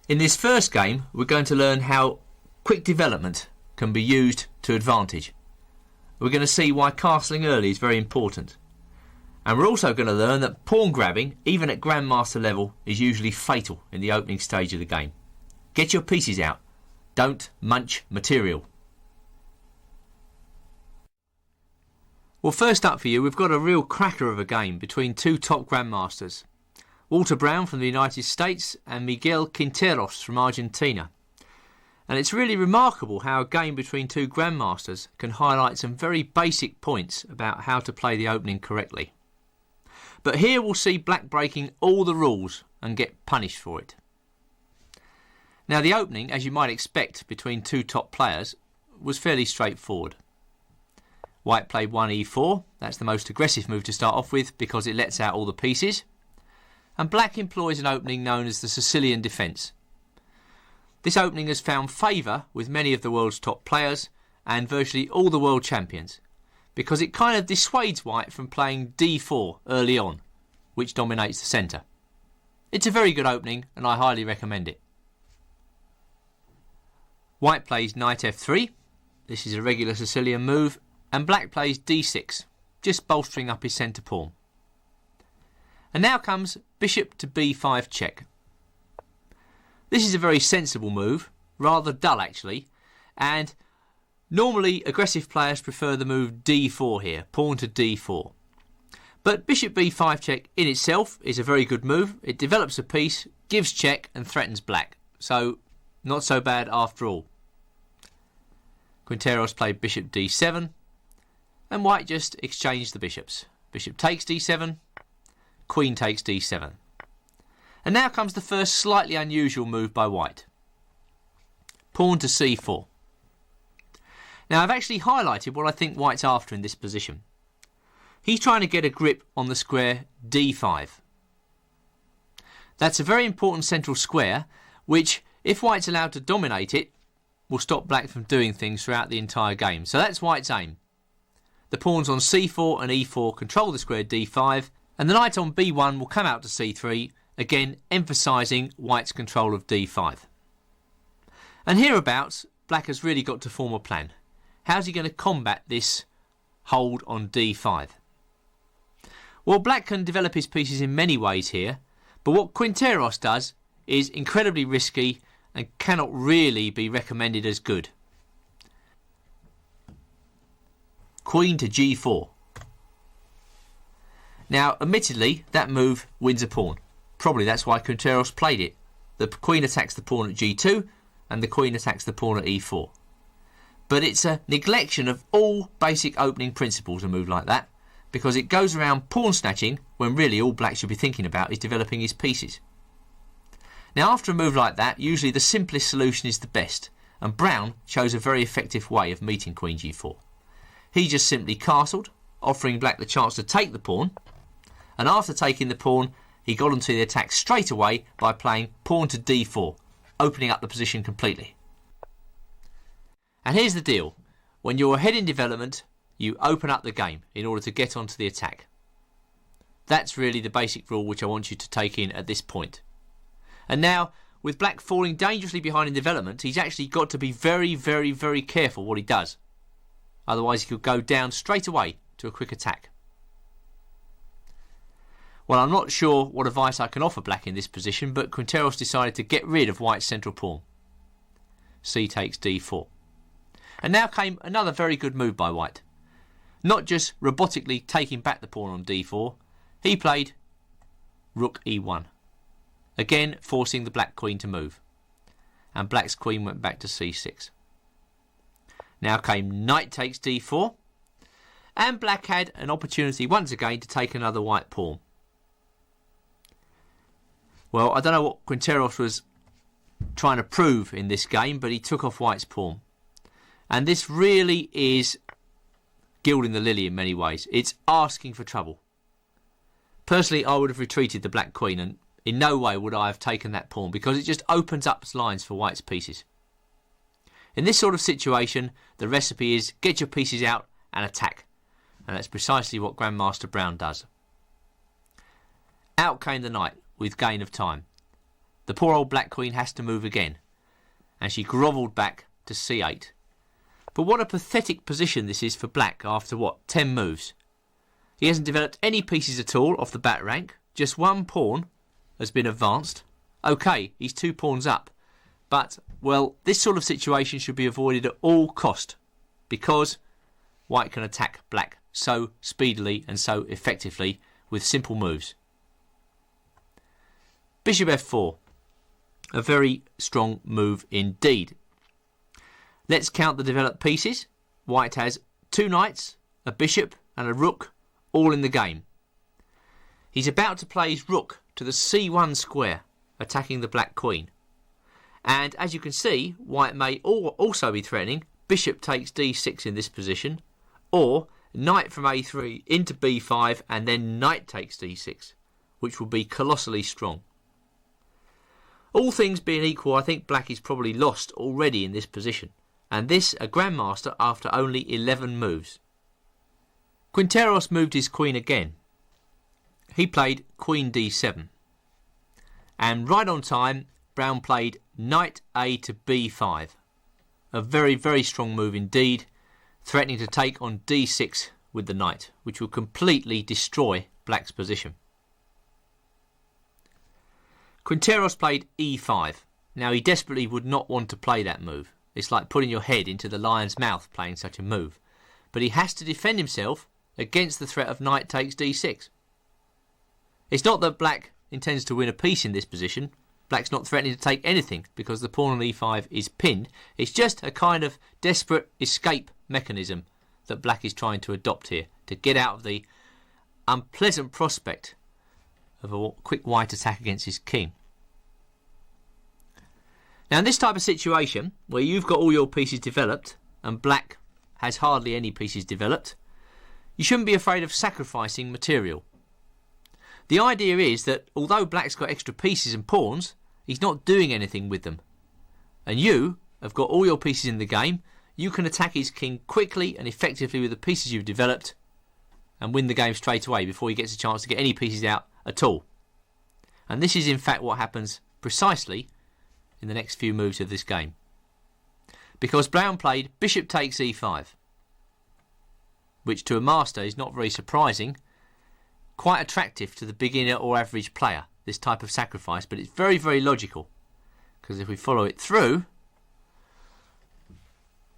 In this first game, we're going to learn how quick development can be used to advantage. We're going to see why castling early is very important. And we're also going to learn that pawn grabbing, even at Grandmaster level, is usually fatal in the opening stage of the game. Get your pieces out. Don't munch material. Well, first up for you, we've got a real cracker of a game between two top Grandmasters. Walter Brown from the United States and Miguel Quinteros from Argentina. And it's really remarkable how a game between two Grandmasters can highlight some very basic points about how to play the opening correctly. But here we'll see black breaking all the rules and get punished for it. Now the opening, as you might expect between two top players, was fairly straightforward. White played 1e4, that's the most aggressive move to start off with because it lets out all the pieces. And black employs an opening known as the Sicilian defence. This opening has found favour with many of the world's top players and virtually all the world champions because it kind of dissuades white from playing d4 early on, which dominates the centre. It's a very good opening and I highly recommend it. White plays knight f3, this is a regular Sicilian move, and black plays d6, just bolstering up his centre pawn. And now comes bishop to b5 check. This is a very sensible move, rather dull actually, and normally aggressive players prefer the move d4 here, pawn to d4. But bishop b5 check in itself is a very good move. It develops a piece, gives check and threatens black, so not so bad after all. Quinteros played bishop d7 and white just exchanged the bishops. Bishop takes d7, queen takes d7. And now comes the first slightly unusual move by white. Pawn to c4. Now I've actually highlighted what I think white's after in this position. He's trying to get a grip on the square d5. That's a very important central square which, if white's allowed to dominate it, will stop black from doing things throughout the entire game. So that's white's aim. The pawns on c4 and e4 control the square d5, and the knight on b1 will come out to c3, again emphasising white's control of d5. And hereabouts, black has really got to form a plan. How's he going to combat this hold on d5? Well, black can develop his pieces in many ways here, but what Quinteros does is incredibly risky and cannot really be recommended as good. Queen to g4. Now, admittedly, that move wins a pawn. Probably that's why Quinteros played it. The queen attacks the pawn at g2 and the queen attacks the pawn at e4. But it's a neglection of all basic opening principles, a move like that, because it goes around pawn snatching when really all black should be thinking about is developing his pieces. Now after a move like that, usually the simplest solution is the best, and Brown chose a very effective way of meeting queen g4. He just simply castled, offering black the chance to take the pawn, and after taking the pawn he got onto the attack straight away by playing pawn to d4, opening up the position completely. And here's the deal, when you're ahead in development you open up the game in order to get onto the attack. That's really the basic rule which I want you to take in at this point. And now, with black falling dangerously behind in development, he's actually got to be very, very, very careful what he does. Otherwise he could go down straight away to a quick attack. Well, I'm not sure what advice I can offer black in this position, but Quinteros decided to get rid of white's central pawn. C takes d4. And now came another very good move by white. Not just robotically taking back the pawn on d4, he played rook e1. Again forcing the black queen to move. And black's queen went back to c6. Now came knight takes d4. And black had an opportunity once again to take another white pawn. Well, I don't know what Quinteros was trying to prove in this game, but he took off white's pawn. And this really is gilding the lily in many ways. It's asking for trouble. Personally, I would have retreated the black queen, and in no way would I have taken that pawn because it just opens up lines for white's pieces. In this sort of situation, the recipe is get your pieces out and attack. And that's precisely what Grandmaster Brown does. Out came the knight with gain of time. The poor old black queen has to move again, and she grovelled back to c8. But what a pathetic position this is for black after, what, 10 moves. He hasn't developed any pieces at all off the bat rank. Just one pawn has been advanced. OK, he's 2 pawns up. But, well, this sort of situation should be avoided at all cost, because white can attack black so speedily and so effectively with simple moves. Bishop f4. A very strong move indeed. Let's count the developed pieces. White has 2 knights, a bishop and a rook, all in the game. He's about to play his rook to the c1 square, attacking the black queen. And as you can see, white may also be threatening bishop takes d6 in this position, or knight from a3 into b5 and then knight takes d6, which will be colossally strong. All things being equal, I think black is probably lost already in this position, and this a grandmaster after only 11 moves. Quinteros moved his queen again. He played queen d7, and right on time brown played knight a to b5, a very, very strong move indeed, threatening to take on d6 with the knight, which will completely destroy black's position. Quinteros played e5. Now he desperately would not want to play that move. It's like putting your head into the lion's mouth playing such a move. But he has to defend himself against the threat of knight takes d6. It's not that black intends to win a piece in this position. Black's not threatening to take anything because the pawn on e5 is pinned. It's just a kind of desperate escape mechanism that black is trying to adopt here to get out of the unpleasant prospect of a quick white attack against his king. Now in this type of situation where you've got all your pieces developed and black has hardly any pieces developed, you shouldn't be afraid of sacrificing material. The idea is that although black's got extra pieces and pawns, he's not doing anything with them. And you have got all your pieces in the game. You can attack his king quickly and effectively with the pieces you've developed and win the game straight away before he gets a chance to get any pieces out at all. And this is in fact what happens precisely in the next few moves of this game. Because brown played bishop takes e5, which to a master is not very surprising, quite attractive to the beginner or average player, this type of sacrifice, but it's very, very logical. Because if we follow it through,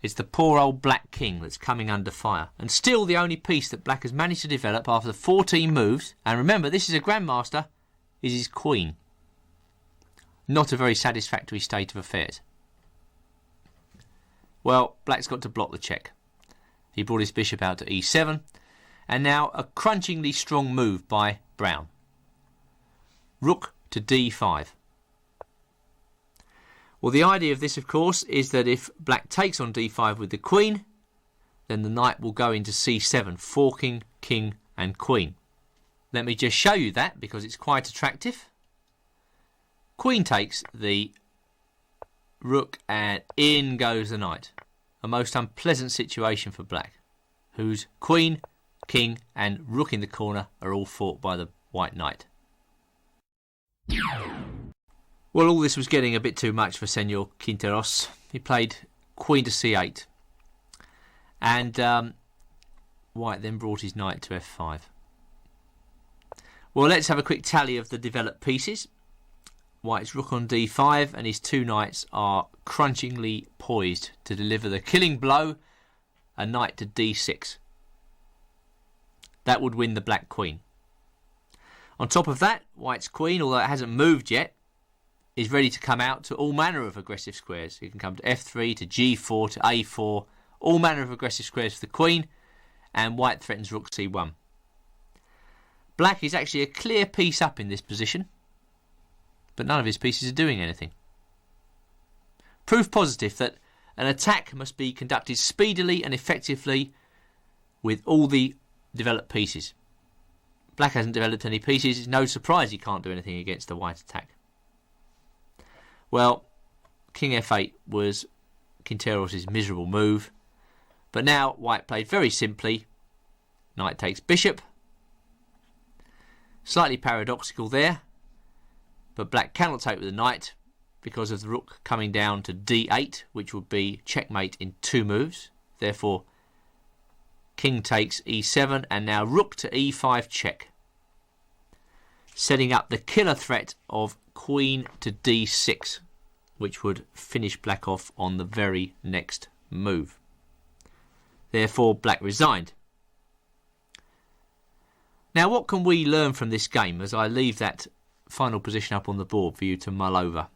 it's the poor old black king that's coming under fire. And still the only piece that black has managed to develop after 14 moves, and remember this is a grandmaster, is his queen. Not a very satisfactory state of affairs. Well, black's got to block the check. He brought his bishop out to e7, and now a crunchingly strong move by brown. Rook to d5. Well, the idea of this, of course, is that if black takes on d5 with the queen, then the knight will go into c7, forking king and queen. Let me just show you that because it's quite attractive. Queen takes the rook and in goes the knight. A most unpleasant situation for black, whose queen, king and rook in the corner are all fought by the white knight. Well, all this was getting a bit too much for Senor Quinteros. He played queen to c8. And white then brought his knight to f5. Well, let's have a quick tally of the developed pieces. White's rook on d5 and his 2 knights are crunchingly poised to deliver the killing blow, a knight to d6. That would win the black queen. On top of that, white's queen, although it hasn't moved yet, is ready to come out to all manner of aggressive squares. It can come to f3, to g4, to a4, all manner of aggressive squares for the queen, and white threatens rook c1. Black is actually a clear piece up in this position, but none of his pieces are doing anything. Proof positive that an attack must be conducted speedily and effectively with all the developed pieces. Black hasn't developed any pieces. It's no surprise he can't do anything against the white attack. Well, king f8 was Quinteros' miserable move, but now white played very simply. Knight takes bishop. Slightly paradoxical there. But black cannot take with the knight because of the rook coming down to d8, which would be checkmate in 2 moves. Therefore, king takes e7, and now rook to e5 check, setting up the killer threat of queen to d6, which would finish black off on the very next move. Therefore, black resigned. Now, what can we learn from this game as I leave that final position up on the board for you to mull over?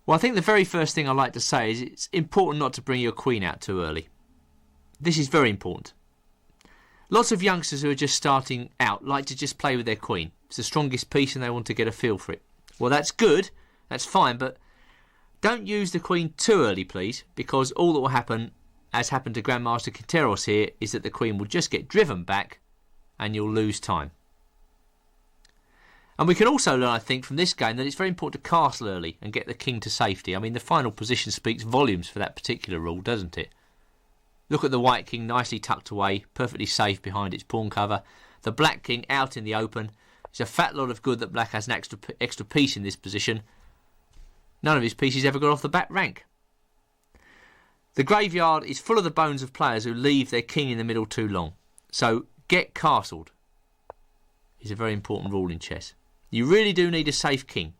Well, I think the very first thing I'd like to say is it's important not to bring your queen out too early. This is very important. Lots of youngsters who are just starting out like to just play with their queen. It's the strongest piece and they want to get a feel for it. Well, that's good, that's fine, but don't use the queen too early, please, because all that will happen, as happened to Grandmaster Quinteros here, is that the queen will just get driven back and you'll lose time. And we can also learn, I think, from this game that it's very important to castle early and get the king to safety. I mean, the final position speaks volumes for that particular rule, doesn't it? Look at the white king nicely tucked away, perfectly safe behind its pawn cover. The black king out in the open. It's a fat lot of good that black has an extra piece in this position. None of his pieces ever got off the back rank. The graveyard is full of the bones of players who leave their king in the middle too long. So get castled is a very important rule in chess. You really do need a safe king.